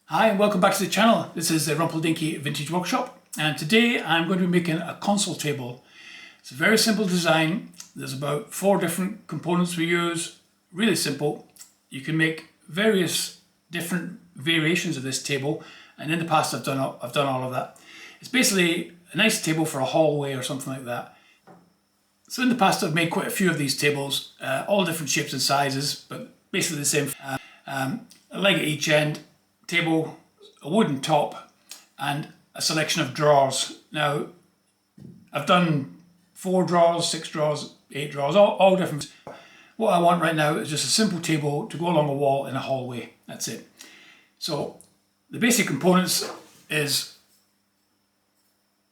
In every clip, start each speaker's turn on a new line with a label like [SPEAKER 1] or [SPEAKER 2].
[SPEAKER 1] Hi and welcome back to the channel. This is the Rumpledinkie Vintage Workshop, and today I'm going to be making a console table. It's a very simple design. There's about 4 different components we use. Really simple. You can make various different variations of this table, and in the past I've done all of that. It's basically a nice table for a hallway or something like that. So in the past I've made quite a few of these tables, all different shapes and sizes, but basically the same. A leg at each end, table, a wooden top, and a selection of drawers. Now, I've done 4 drawers, 6 drawers, 8 drawers, all different. What I want right now is just a simple table to go along a wall in a hallway. That's it. So the basic components is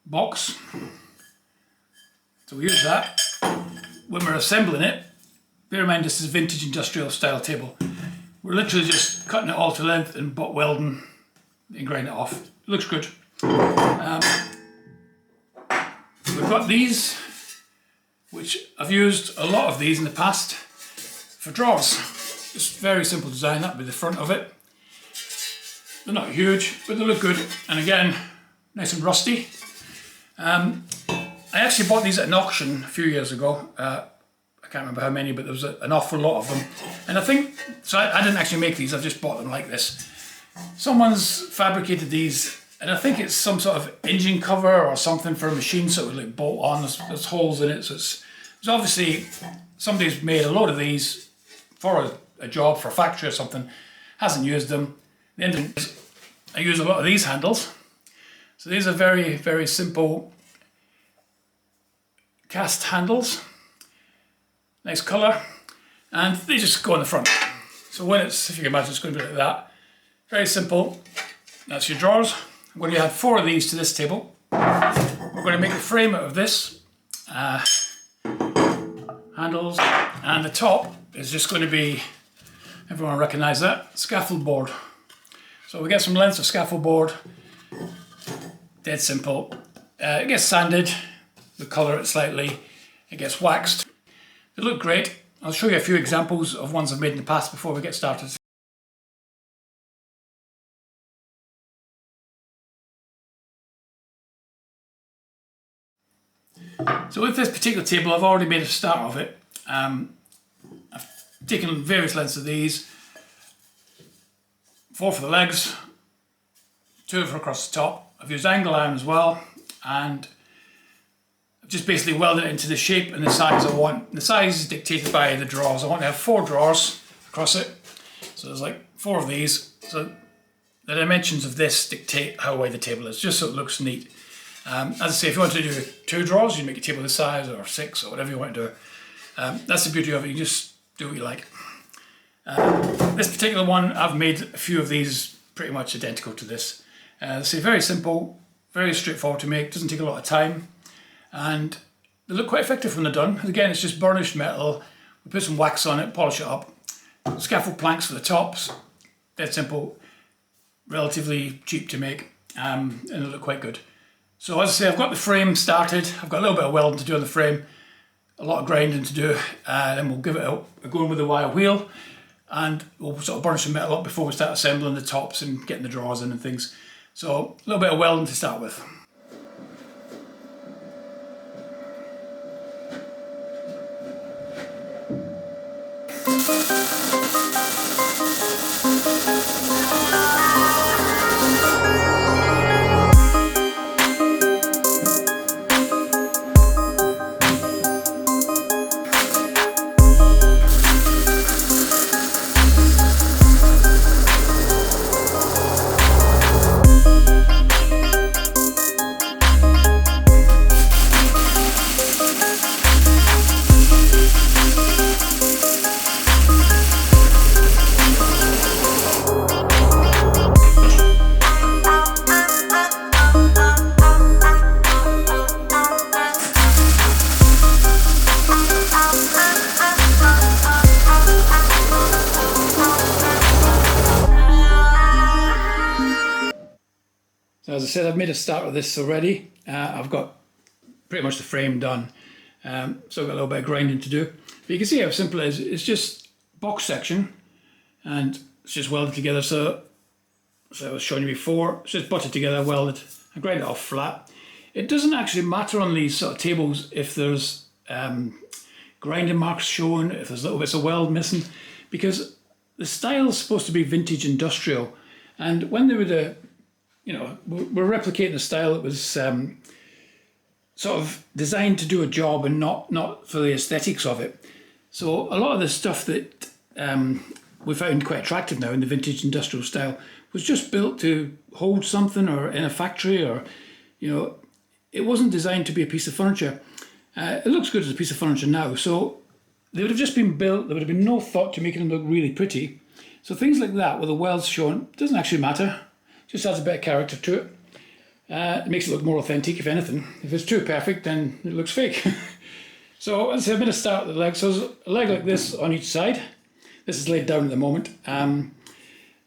[SPEAKER 1] box. So we use that. When we're assembling it, bear in mind this is a vintage industrial style table. We're literally just cutting it all to length and butt welding and grinding it off. It looks good. We've got these, which I've used a lot of these in the past for drawers. Just very simple design. That'd be the front of it. They're not huge, but they look good. And again, nice and rusty. I actually bought these at an auction a few years ago. I can't remember how many, but there was an awful lot of them. And I think, so I didn't actually make these, I've just bought them like this. Someone's fabricated these, and I think it's some sort of engine cover or something for a machine, so it would like bolt on, there's holes in it. So it's obviously, somebody's made a load of these for a job, for a factory or something, hasn't used them. The end of it is, I use a lot of these handles. So these are very, very simple cast handles. Nice colour, and they just go on the front. So when it's, if you can imagine, it's going to be like that. Very simple. That's your drawers. I'm going to add 4 of these to this table. We're going to make a frame out of this. Handles, and the top is just going to be, everyone will recognise that, scaffold board. So we get some lengths of scaffold board. Dead simple. It gets sanded, we colour it slightly, it gets waxed. They look great. I'll show you a few examples of ones I've made in the past before we get started. So with this particular table, I've already made a start of it. I've taken various lengths of these, 4 for the legs, 2 for across the top. I've used angle iron as well, and just basically welded it into the shape and the size I want. The size is dictated by the drawers. I want to have 4 drawers across it. So there's like 4 of these. So the dimensions of this dictate how wide the table is, just so it looks neat. As I say, if you want to do 2 drawers, you make a table this size, or 6, or whatever you want to do. That's the beauty of it, you just do what you like. This particular one, I've made a few of these pretty much identical to this. Say very simple, very straightforward to make, doesn't take a lot of time. And they look quite effective when they're done. Again, it's just burnished metal. We put some wax on it, polish it up. Scaffold planks for the tops. Dead simple, relatively cheap to make, and they look quite good. So as I say, I've got the frame started. I've got a little bit of welding to do on the frame, a lot of grinding to do, then we'll give it a go with the wire wheel, and we'll sort of burnish the metal up before we start assembling the tops and getting the drawers in and things. So a little bit of welding to start with. So as I said, I've made a start of this already. I've got pretty much the frame done. Still got a little bit of grinding to do. But you can see how simple it is. It's just box section and it's just welded together. So So I was showing you before, it's just buttered together, welded, and grind it off flat. It doesn't actually matter on these sort of tables if there's grinding marks shown, if there's little bits of weld missing, because the style is supposed to be vintage industrial. And when they were we're replicating a style that was sort of designed to do a job and not for the aesthetics of it. So a lot of the stuff that we found quite attractive now in the vintage industrial style was just built to hold something or in a factory, or it wasn't designed to be a piece of furniture. It looks good as a piece of furniture now, so they would have just been built, there would have been no thought to making them look really pretty. So things like that, with the welds shown, doesn't actually matter, just adds a bit of character to it. It makes it look more authentic, if anything. If it's too perfect, then it looks fake. So as I said, I'm going to start with the leg. So there's a leg like this on each side. This is laid down at the moment.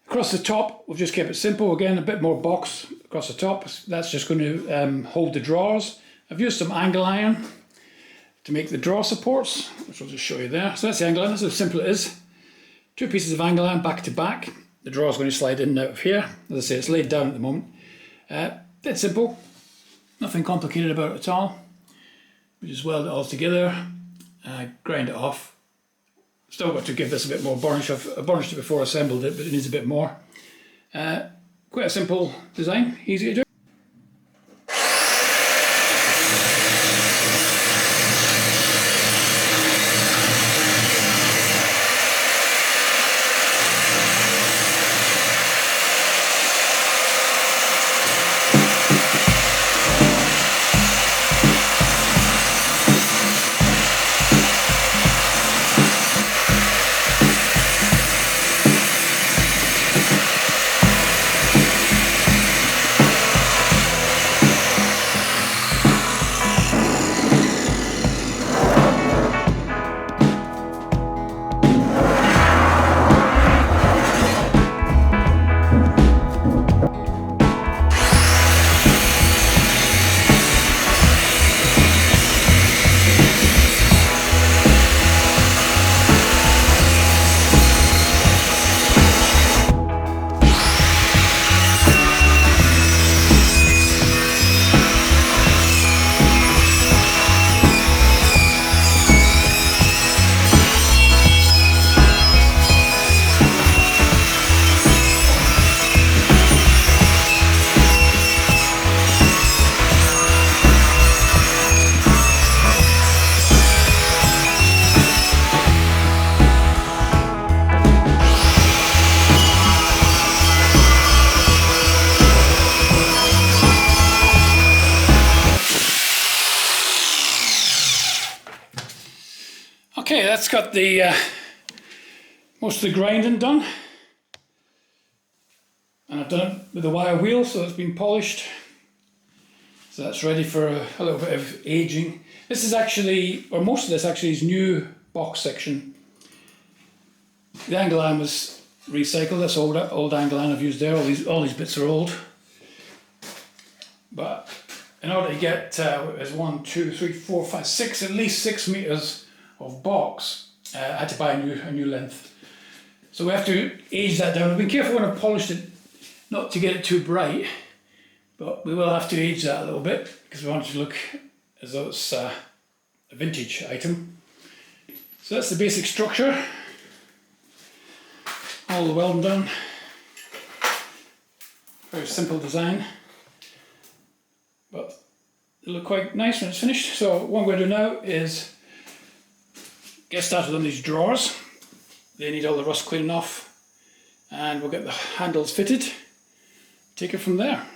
[SPEAKER 1] Across the top, we've just kept it simple. Again, a bit more box across the top. That's just going to hold the drawers. I've used some angle iron to make the drawer supports, which I'll just show you there. So that's the angle iron. That's how simple it is. 2 pieces of angle iron back to back. The drawer is going to slide in and out of here. As I say, it's laid down at the moment. Dead simple. Nothing complicated about it at all. We just weld it all together, grind it off. Still got to give this a bit more burnish. I burnished it before I assembled it, but it needs a bit more. Quite a simple design, easy to do. Okay, that's got the most of the grinding done, and I've done it with a wire wheel, so it's been polished. So that's ready for a little bit of aging. This is actually, or most of this actually, is new box section. The angle iron was recycled. That's old angle iron I've used there. All these bits are old. But in order to get there's 1, 2, 3, 4, 5, 6, at least 6 meters of box, I had to buy a new length. So we have to age that down. I've been careful when I've polished it not to get it too bright, but we will have to age that a little bit because we want it to look as though it's a vintage item. So that's the basic structure. All the welding done. Very simple design, but it'll look quite nice when it's finished. So what I'm going to do now is get started on these drawers. They need all the rust cleaning off, and we'll get the handles fitted. Take it from there.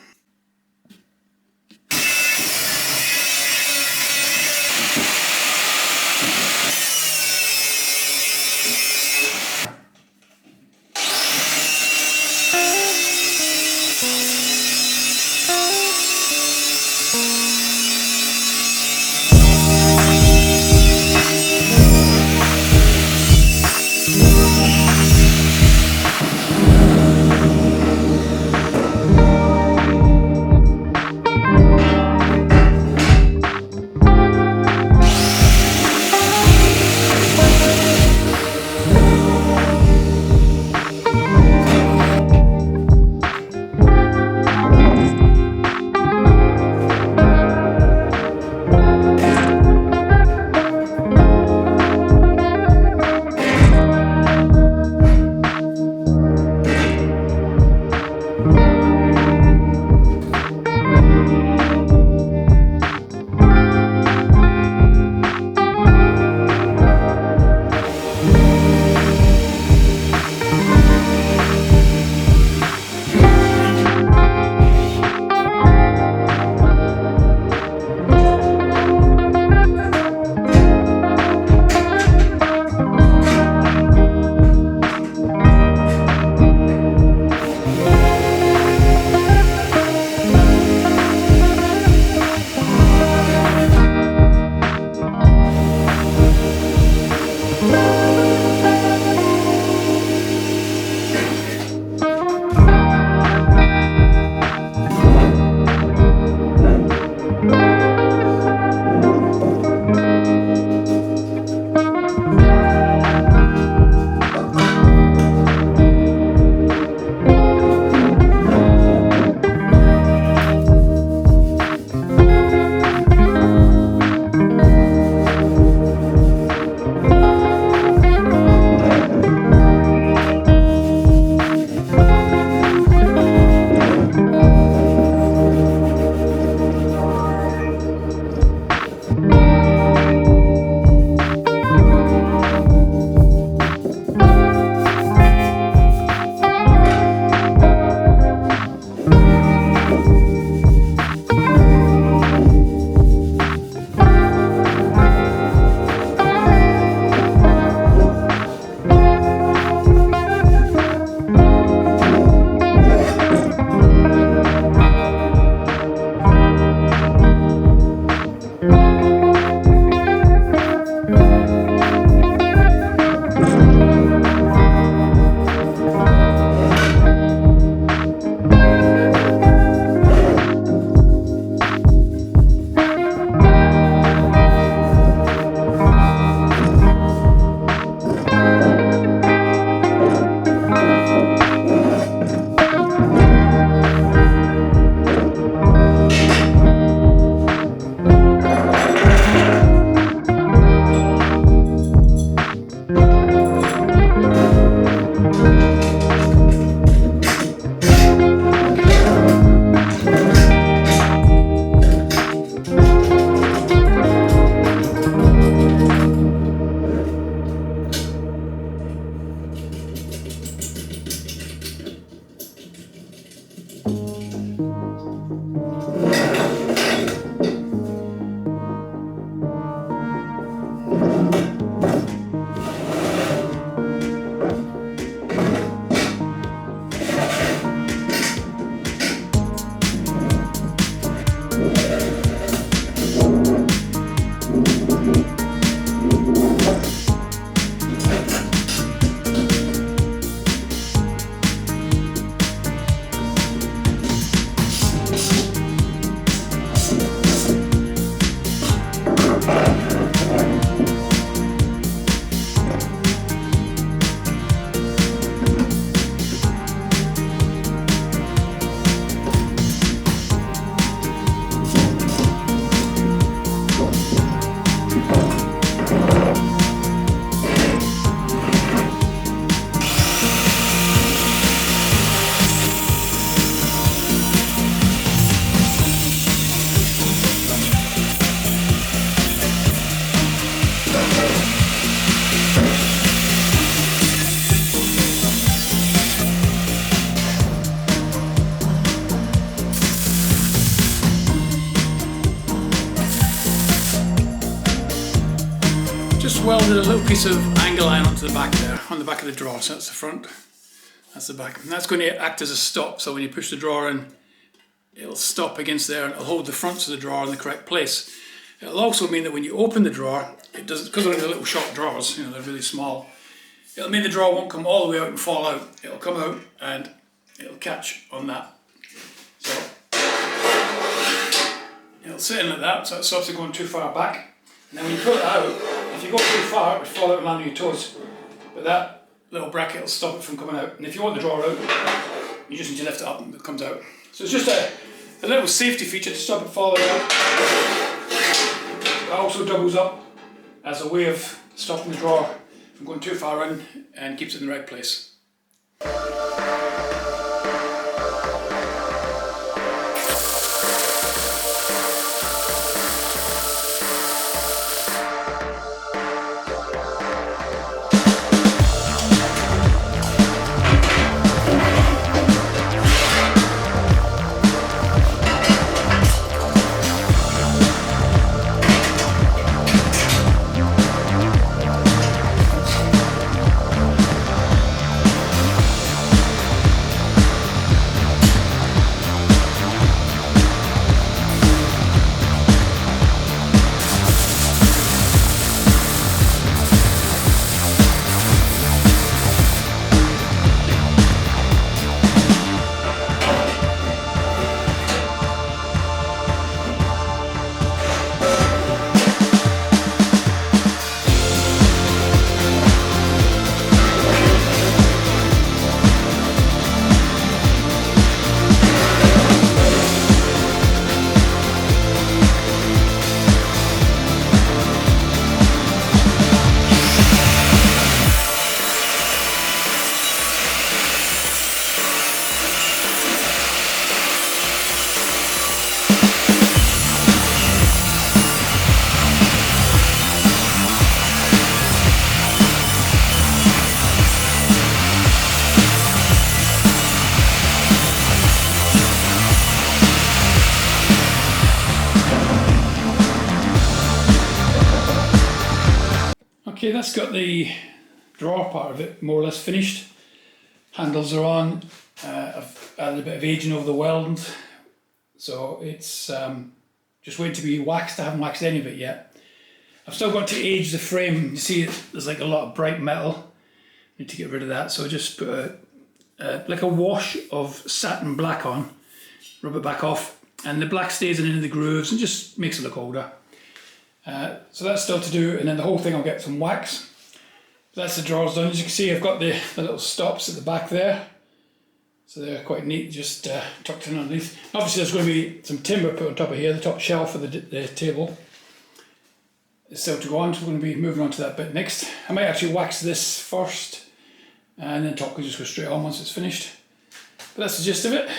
[SPEAKER 1] just welded a little piece of angle iron onto the back there, on the back of the drawer. So that's the front, that's the back. And that's going to act as a stop, so when you push the drawer in, it'll stop against there and it'll hold the fronts of the drawer in the correct place. It'll also mean that when you open the drawer, it doesn't, because they're in the little short drawers, you know, they're really small, it'll mean the drawer won't come all the way out and fall out. It'll come out and it'll catch on that. So it'll sit in like that, so it stops it going too far back. And then when you pull it out, if you go too far, it will fall out and land on your toes. But that little bracket will stop it from coming out. And if you want the drawer out, you just need to lift it up and it comes out. So it's just a little safety feature to stop it falling out. It also doubles up as a way of stopping the drawer from going too far in and keeps it in the right place. Okay, that's got the drawer part of it more or less finished. Handles are on. I've added a bit of aging over the welding, so it's just waiting to be waxed. I haven't waxed any of it yet. I've still got to age the frame. You see there's like a lot of bright metal. Need to get rid of that, so I just put like a wash of satin black on, rub it back off, and the black stays in the grooves and just makes it look older. So that's still to do, and then the whole thing I'll get some wax. That's the drawers done. As you can see, I've got the little stops at the back there, so they're quite neat, just tucked in underneath. Obviously there's going to be some timber put on top of here, the top shelf of the table. It's still to go on, so we're going to be moving on to that bit next. I might actually wax this first, and then top can just go straight on once it's finished. But that's the gist of it.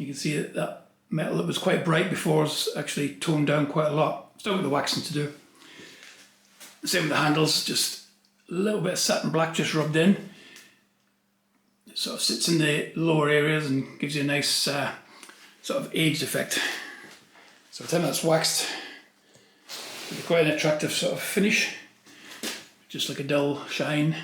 [SPEAKER 1] You can see that that metal that was quite bright before is actually toned down quite a lot. Still got the waxing to do. Same with the handles, just a little bit of satin black just rubbed in. It sort of sits in the lower areas and gives you a nice sort of aged effect. So by the time that's waxed, it'll be quite an attractive sort of finish, just like a dull shine.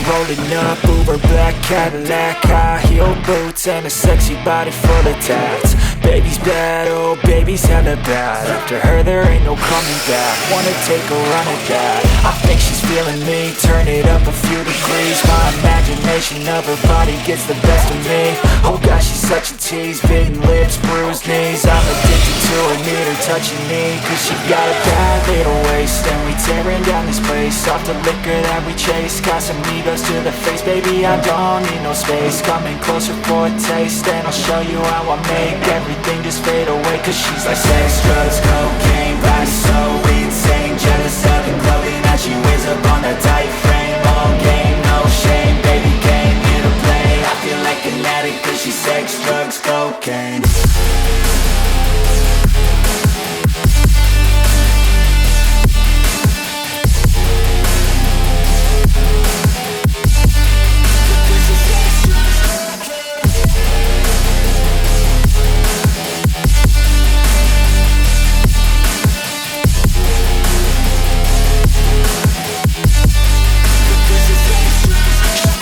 [SPEAKER 2] Rolling up, Uber black Cadillac, high heel boots and a sexy body full of tats. Baby's bad, oh baby's hella bad. After her there ain't no coming back. Wanna take a run at that. I think she's feeling me, turn it up a few degrees. My imagination of her body gets the best of me. Oh gosh, she's such a tease, bitten lips, bruised knees. I'm addicted to her, need her touching me, cause she got a bad little waist. And we tearing down this place, off the liquor that we chase. Casamigos to the face, baby I don't need no space. Coming closer for a taste, and I'll show you how I make everything just fade away. Cause she's like sex, drugs, cocaine, body so insane. Jealous of the clothing that she wears up on a tight frame. All game, no shame, baby came here to play. I feel like an addict cause she's sex, drugs, cocaine.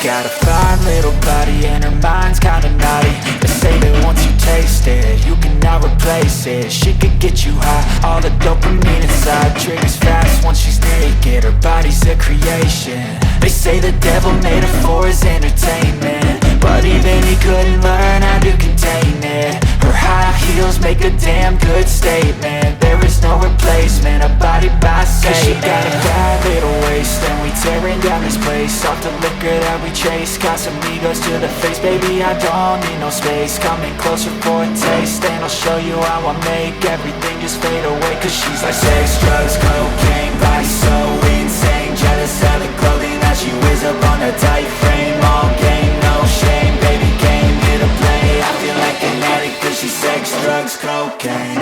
[SPEAKER 2] Got a fine little body and her mind's kinda naughty. They say that once you taste it, you cannot replace it. She could get you high, all the dopamine inside. Triggers fast once she's naked, her body's a creation. They say the devil made her for his entertainment, but even he couldn't learn how to contain it. Her high heels make a damn good statement. There is no replacement, a body by Satan. She got a bad little waist, and we tearing down this place. Off the liquor that we chase, got some egos to the face. Baby, I don't need no space, coming closer for a taste. And I'll show you how I make everything just fade away. Cause she's like sex, drugs, cocaine, body so insane. Jealous of the clothing that she wears up on a tight frame. All game, no shame, baby came here to play. I feel like an addict cause she's sex, drugs, cocaine.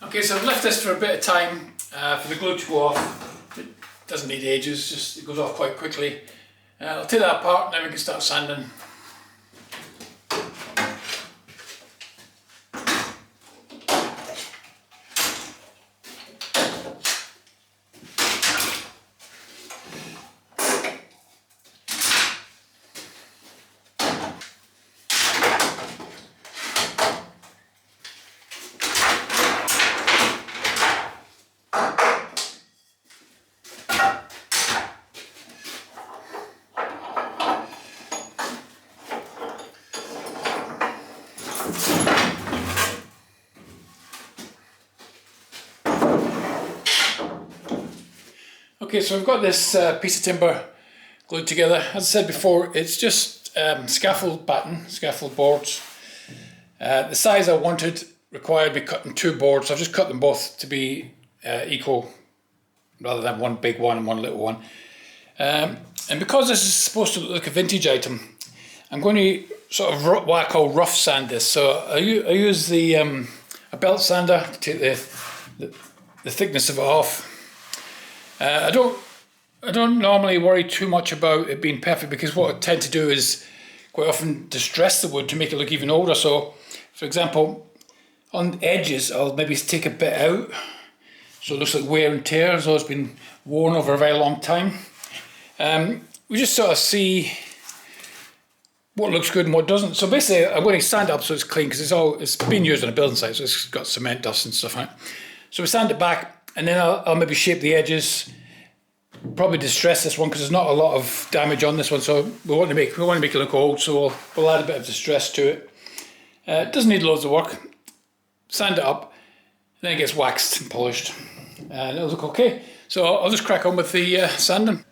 [SPEAKER 1] Okay, so I've left this for a bit of time for the glue to go off. It doesn't need ages, just it goes off quite quickly. I'll take that apart and then we can start sanding. Okay, so we've got this piece of timber glued together. As I said before, it's just scaffold batten, scaffold boards. The size I wanted required me cutting two boards. I've just cut them both to be equal, rather than one big one and one little one. And because this is supposed to look like a vintage item, I'm going to sort of what I call rough sand this. So I use the a belt sander to take the thickness of it off. I don't normally worry too much about it being perfect, because what I tend to do is quite often distress the wood to make it look even older. So, for example, on edges, I'll maybe take a bit out, so it looks like wear and tear, as though it's been worn over a very long time. We just sort of see what looks good and what doesn't. So basically, I'm going to sand it up so it's clean, because it's been used on a building site, so it's got cement dust and stuff on it. So we sand it back. And then I'll maybe shape the edges, probably distress this one because there's not a lot of damage on this one. So we want to make it look old, so we'll add a bit of distress to it. It doesn't need loads of work. Sand it up, and then it gets waxed and polished, and it'll look okay. So I'll just crack on with the sanding.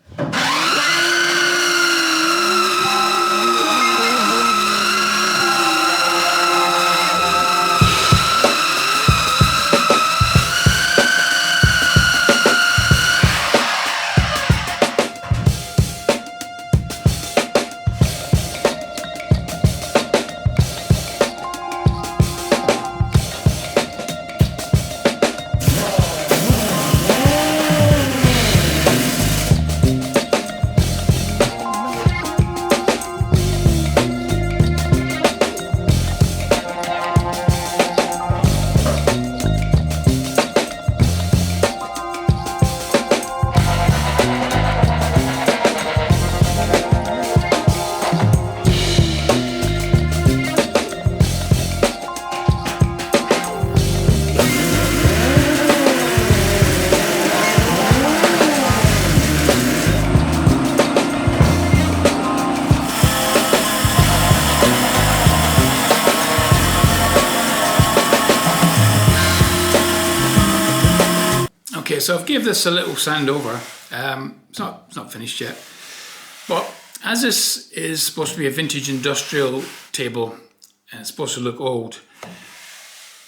[SPEAKER 1] so I've gave this a little sand over. It's not finished yet, but as this is supposed to be a vintage industrial table and it's supposed to look old,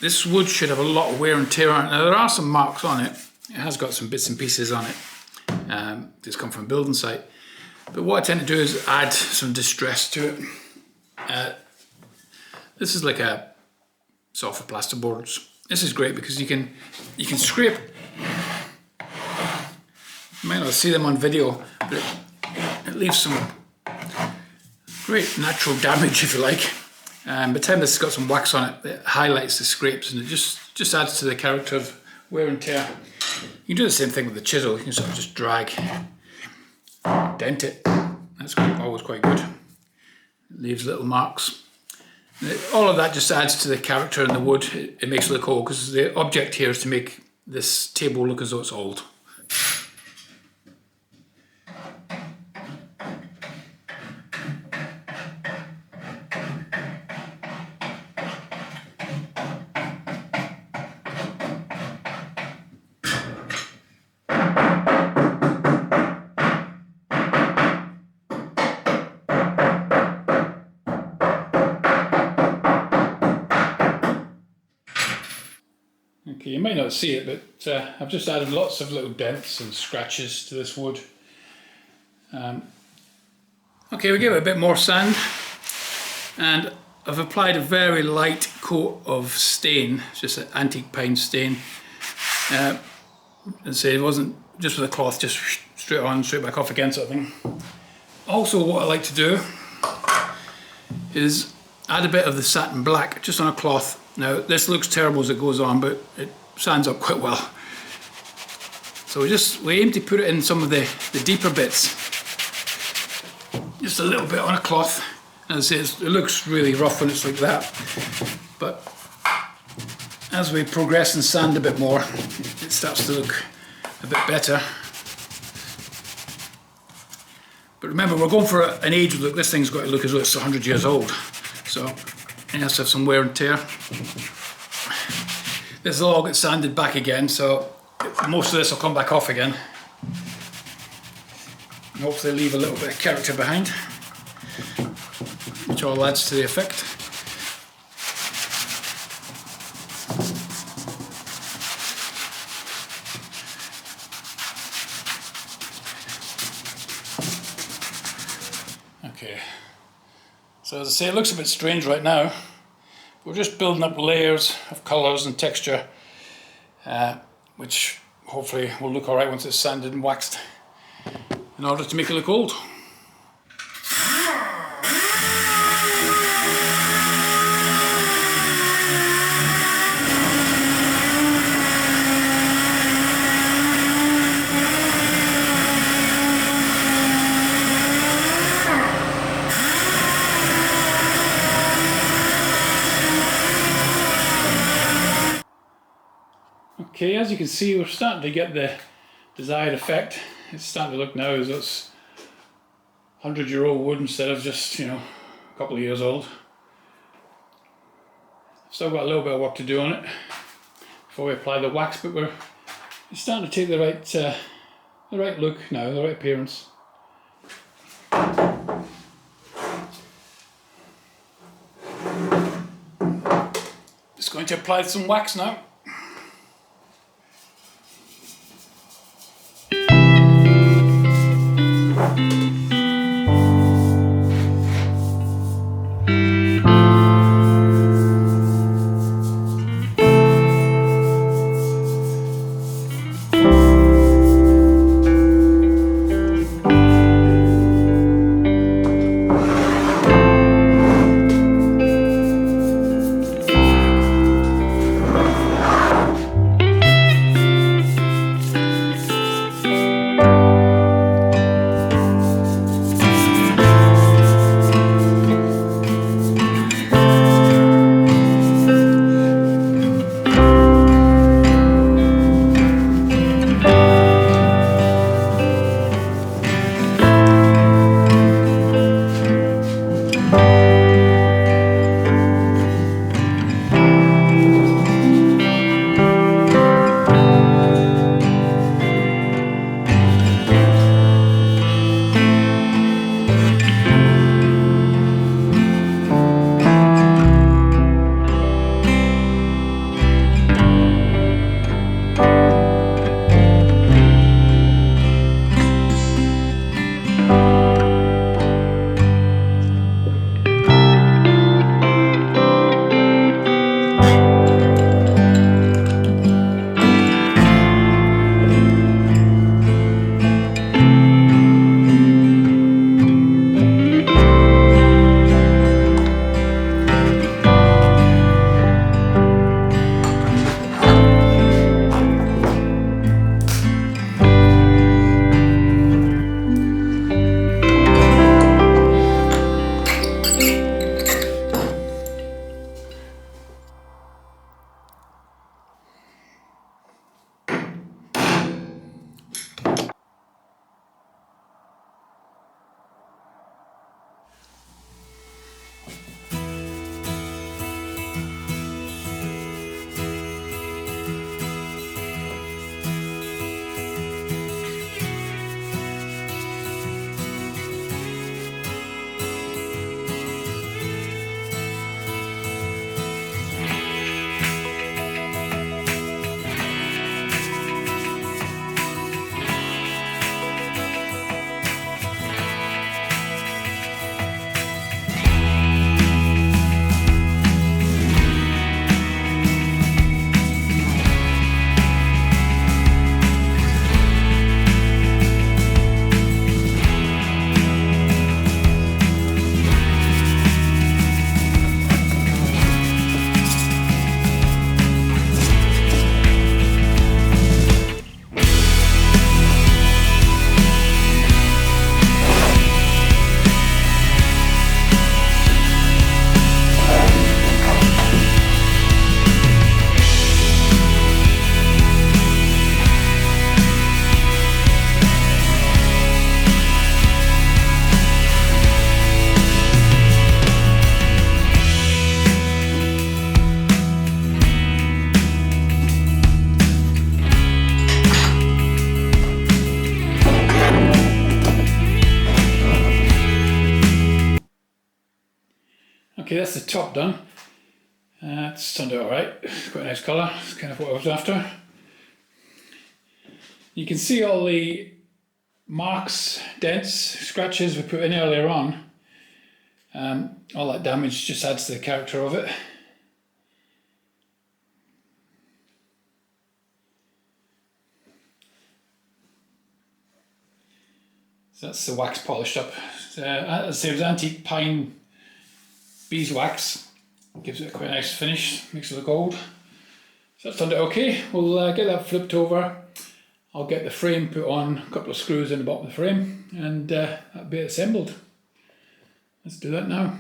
[SPEAKER 1] this wood should have a lot of wear and tear on it. Now there are some marks on it. It has got some bits and pieces on it. It's come from a building site. But what I tend to do is add some distress to it. This is like a soft for plasterboards. This is great because you can scrape. You might not see them on video, but it leaves some great natural damage, if you like. By the time this has got some wax on it, it highlights the scrapes and it just adds to the character of wear and tear. You can do the same thing with the chisel. You can sort of just drag, dent it. That's always quite good. It leaves little marks. All of that just adds to the character in the wood. It makes it look old because the object here is to make this table look as though it's old. Okay, you might not see it, but I've just added lots of little dents and scratches to this wood. Okay, we give it a bit more sand, and I've applied a very light coat of stain, just an antique pine stain. And say it wasn't just with a cloth, just straight on, straight back off again sort of thing. Also, what I like to do is add a bit of the satin black just on a cloth. Now this looks terrible as it goes on, but it sands up quite well. So we aim to put it in some of the deeper bits. Just a little bit on a cloth. As I say, it looks really rough when it's like that. But as we progress and sand a bit more, it starts to look a bit better. But remember, we're going for an age look. This thing's got to look as though it's 100 years old. So it has to have some wear and tear. This will all get sanded back again, so most of this will come back off again. And hopefully leave a little bit of character behind, which all adds to the effect. Okay, so as I say, it looks a bit strange right now. We're just building up layers of colours and texture, which hopefully will look alright once it's sanded and waxed, in order to make it look old. Okay, as you can see, we're starting to get the desired effect. It's starting to look now as though it's 100-year-old wood instead of just, a couple of years old. Still got a little bit of work to do on it before we apply the wax, but we're starting to take the right look now, the right appearance. Just going to apply some wax now. Okay, that's the top done. It's turned out alright. It's quite a nice colour. It's kind of what I was after. You can see all the marks, dents, scratches we put in earlier on. All that damage just adds to the character of it. So that's the wax polished up. As I say, it was antique pine beeswax. Gives it a quite nice finish, makes it look old. So that's turned out okay. We'll get that flipped over. I'll get the frame put on, a couple of screws in the bottom of the frame, and that'll be assembled. Let's do that now.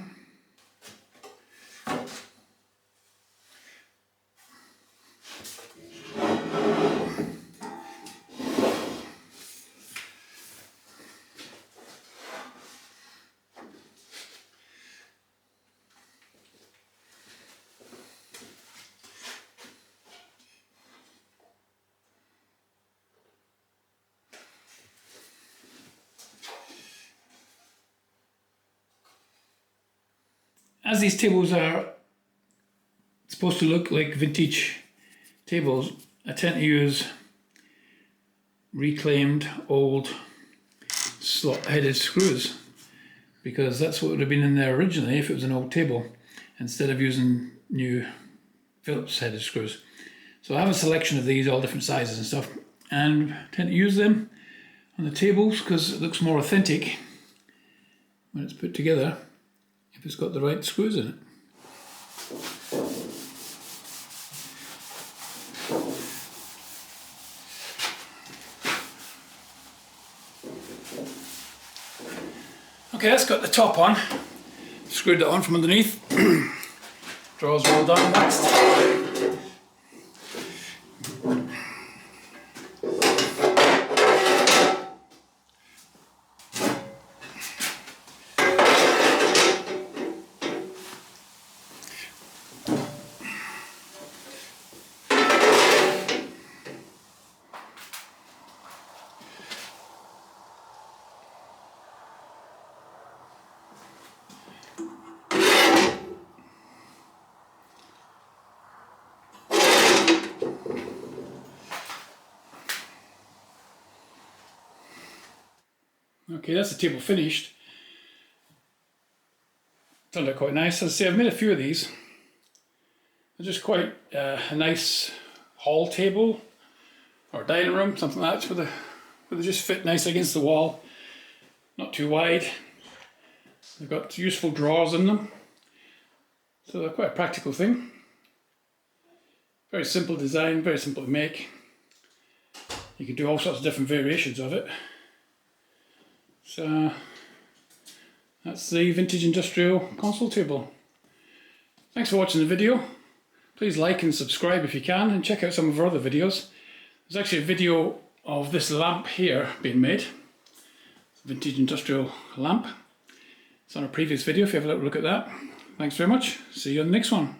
[SPEAKER 1] As these tables are supposed to look like vintage tables, I tend to use reclaimed old slot-headed screws, because that's what would have been in there originally if it was an old table, instead of using new Phillips headed screws. So I have a selection of these, all different sizes and stuff, and I tend to use them on the tables because it looks more authentic when it's put together if it's got the right screws in it. Okay, that's got the top on. Screwed it on from underneath. Drawers well done next. Okay, that's the table finished. Turned out quite nice. As I say, I've made a few of these. They're just quite a nice hall table or dining room, something like that, where they just fit nice against the wall. Not too wide. They've got useful drawers in them. So they're quite a practical thing. Very simple design, very simple to make. You can do all sorts of different variations of it. So that's the vintage industrial console table. Thanks for watching the video. Please like and subscribe if you can, and check out some of our other videos. There's actually a video of this lamp here being made. It's a vintage industrial lamp. It's on a previous video if you have a little look at that. Thanks very much. See you on the next one.